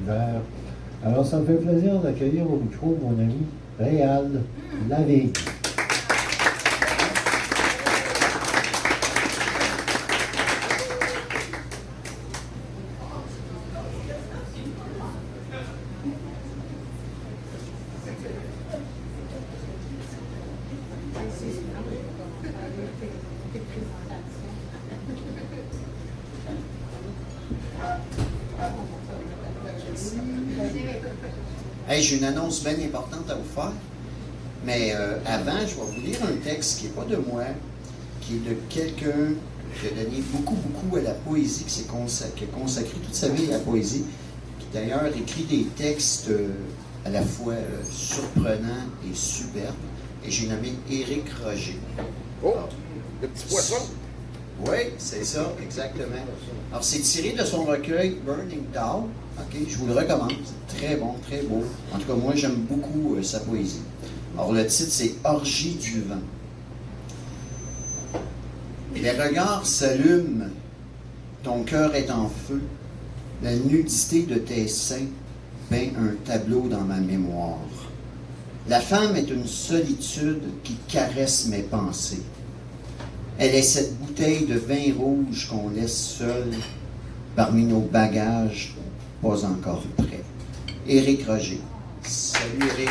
l'hiver. Alors, ça me fait plaisir d'accueillir au micro mon ami Réal Lavigne. Hey, j'ai une annonce bien importante à vous faire. Mais avant, je vais vous lire un texte qui n'est pas de moi, qui est de quelqu'un qui a donné beaucoup à la poésie, qui a consacré toute sa vie à la poésie, qui d'ailleurs écrit des textes à la fois surprenants et superbes. Et j'ai nommé Éric Roger. Oh, le petit poisson. Oui, c'est ça, exactement. Alors, c'est tiré de son recueil Burning Down. OK, je vous le recommande. C'est très bon, très beau. En tout cas, moi, j'aime beaucoup sa poésie. Alors, le titre, c'est Orgie du vent. Les regards s'allument, ton cœur est en feu. La nudité de tes seins peint un tableau dans ma mémoire. La femme est une solitude qui caresse mes pensées. Elle est cette bouteille de vin rouge qu'on laisse seule parmi nos bagages pas encore prêts. Éric Roger. Salut Éric.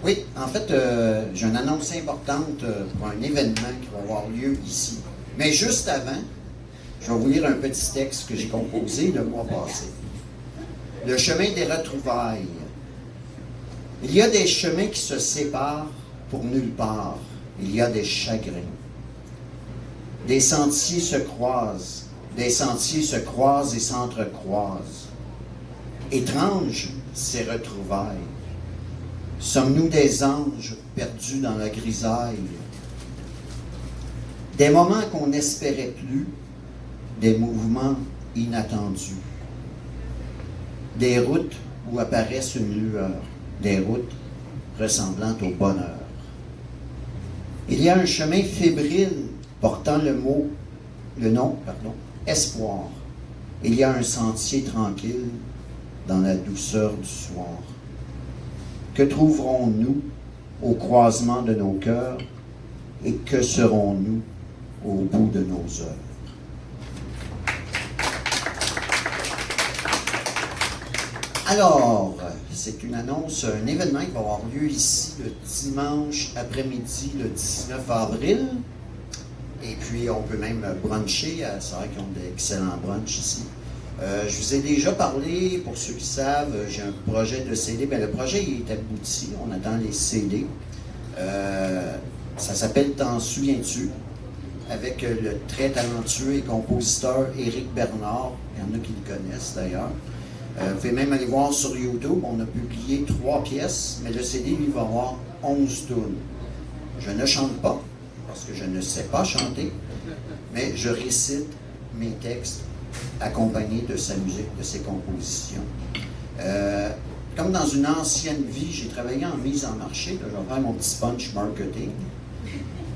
Oui, en fait, j'ai une annonce importante pour un événement qui va avoir lieu ici. Mais juste avant, je vais vous lire un petit texte que j'ai composé le mois passé. Le chemin des retrouvailles. Il y a des chemins qui se séparent pour nulle part. Il y a des chagrins. Des sentiers se croisent. Des sentiers se croisent et s'entrecroisent. Étranges ces retrouvailles. Sommes-nous des anges perdus dans la grisaille? Des moments qu'on n'espérait plus, des mouvements inattendus. Des routes où apparaissent une lueur. Des routes ressemblant au bonheur. Il y a un chemin fébrile portant le nom, espoir. Il y a un sentier tranquille dans la douceur du soir. Que trouverons-nous au croisement de nos cœurs et que serons-nous au bout de nos heures? Alors, c'est une annonce, un événement qui va avoir lieu ici le dimanche après-midi, le 19 avril. Et puis, on peut même bruncher. C'est vrai qu'ils ont d'excellents brunchs ici. Je vous ai déjà parlé, pour ceux qui savent, j'ai un projet de CD. Bien, le projet il est abouti. On attend les CD. Ça s'appelle T'en souviens-tu? Avec le très talentueux et compositeur Éric Bernard. Il y en a qui le connaissent d'ailleurs. Vous pouvez même aller voir sur YouTube, on a publié 3 pièces, mais le CD, lui, va avoir 11 tunes. Je ne chante pas, parce que je ne sais pas chanter, mais je récite mes textes accompagnés de sa musique, de ses compositions. Comme dans une ancienne vie, j'ai travaillé en mise en marché, là, je vais faire mon petit punch marketing.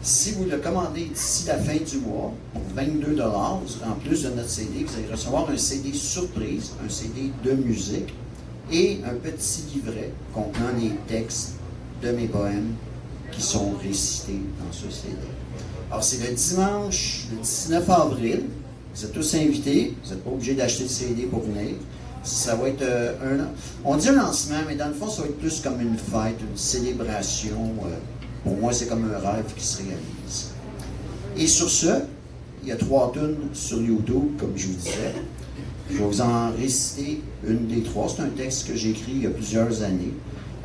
Si vous le commandez d'ici la fin du mois, pour 22 $, en plus de notre CD, vous allez recevoir un CD surprise, un CD de musique et un petit livret contenant les textes de mes poèmes qui sont récités dans ce CD. Alors, c'est le dimanche, le 19 avril. Vous êtes tous invités. Vous n'êtes pas obligés d'acheter le CD pour venir. Ça va être on dit un lancement, mais dans le fond, ça va être plus comme une fête, une célébration. Pour moi, c'est comme un rêve qui se réalise. Et sur ce, il y a 3 tunes sur YouTube, comme je vous disais. Je vais vous en réciter une des 3. C'est un texte que j'ai écrit il y a plusieurs années.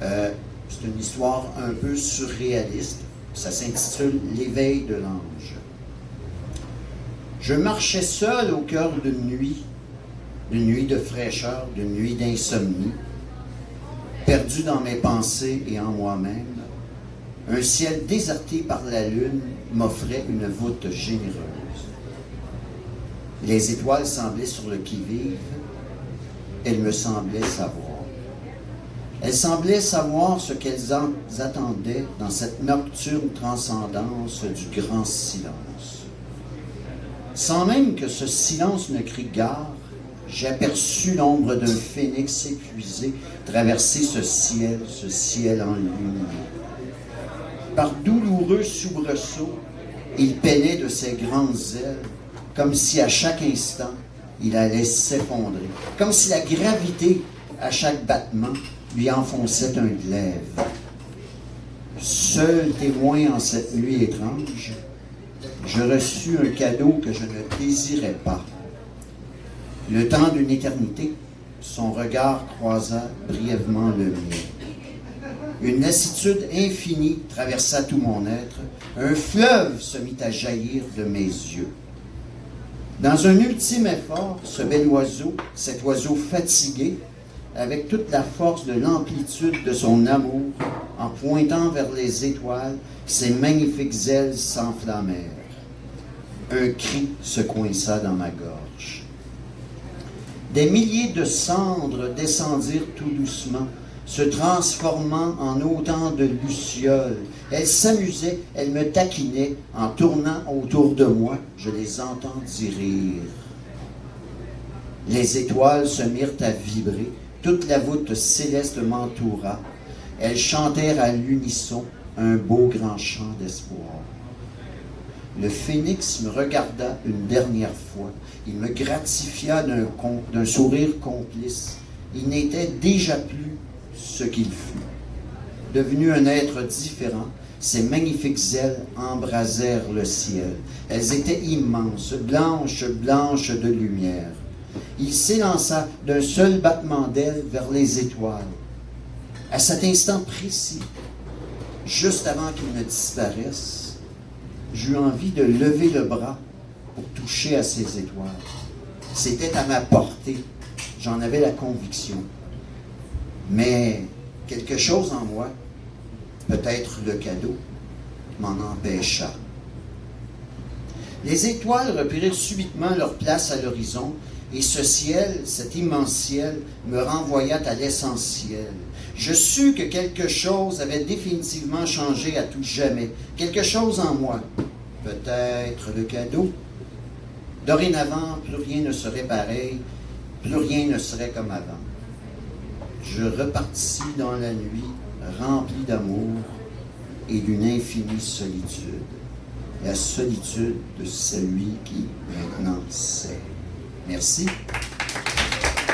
C'est une histoire un peu surréaliste. Ça s'intitule « L'éveil de l'ange ». Je marchais seul au cœur d'une nuit de fraîcheur, d'une nuit d'insomnie, perdu dans mes pensées et en moi-même. Un ciel déserté par la lune m'offrait une voûte généreuse. Les étoiles semblaient sur le qui-vive. Elles me semblaient savoir. Elles semblaient savoir ce qu'elles attendaient dans cette nocturne transcendance du grand silence. Sans même que ce silence ne crie gare, j'aperçus l'ombre d'un phénix épuisé traverser ce ciel enluminé. Par douloureux soubresauts, il peinait de ses grandes ailes, comme si à chaque instant, il allait s'effondrer, comme si la gravité, à chaque battement, lui enfonçait un glaive. Seul témoin en cette nuit étrange, je reçus un cadeau que je ne désirais pas. Le temps d'une éternité, son regard croisa brièvement le mien. Une lassitude infinie traversa tout mon être. Un fleuve se mit à jaillir de mes yeux. Dans un ultime effort, ce bel oiseau, cet oiseau fatigué, avec toute la force de l'amplitude de son amour, en pointant vers les étoiles, ses magnifiques ailes s'enflammèrent. Un cri se coinça dans ma gorge. Des milliers de cendres descendirent tout doucement, se transformant en autant de lucioles. Elles s'amusaient, elles me taquinaient, en tournant autour de moi, je les entendis rire. Les étoiles se mirent à vibrer, toute la voûte céleste m'entoura. Elles chantèrent à l'unisson un beau grand chant d'espoir. Le phénix me regarda une dernière fois. Il me gratifia d'un sourire complice. Il n'était déjà plus ce qu'il fut. Devenu un être différent, ses magnifiques ailes embrasèrent le ciel. Elles étaient immenses, blanches, blanches de lumière. Il s'élança d'un seul battement d'ailes vers les étoiles. À cet instant précis, juste avant qu'il ne disparaisse, j'eus envie de lever le bras pour toucher à ces étoiles. C'était à ma portée, j'en avais la conviction. Mais quelque chose en moi, peut-être le cadeau, m'en empêcha. Les étoiles reprirent subitement leur place à l'horizon, et ce ciel, cet immense ciel, me renvoya à l'essentiel. Je sus que quelque chose avait définitivement changé à tout jamais. Quelque chose en moi. Peut-être le cadeau. Dorénavant, plus rien ne serait pareil, plus rien ne serait comme avant. Je repartis dans la nuit, rempli d'amour et d'une infinie solitude. La solitude de celui qui maintenant sait. Merci.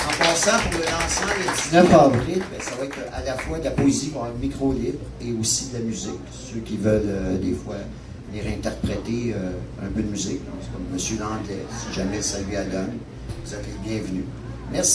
En passant, pour le lancement le 19 avril, ça va être à la fois de la poésie pour un micro libre et aussi de la musique. Ceux qui veulent des fois venir interpréter un peu de musique, comme M. Langlais, si jamais ça lui adonne, vous êtes les bienvenus. Merci.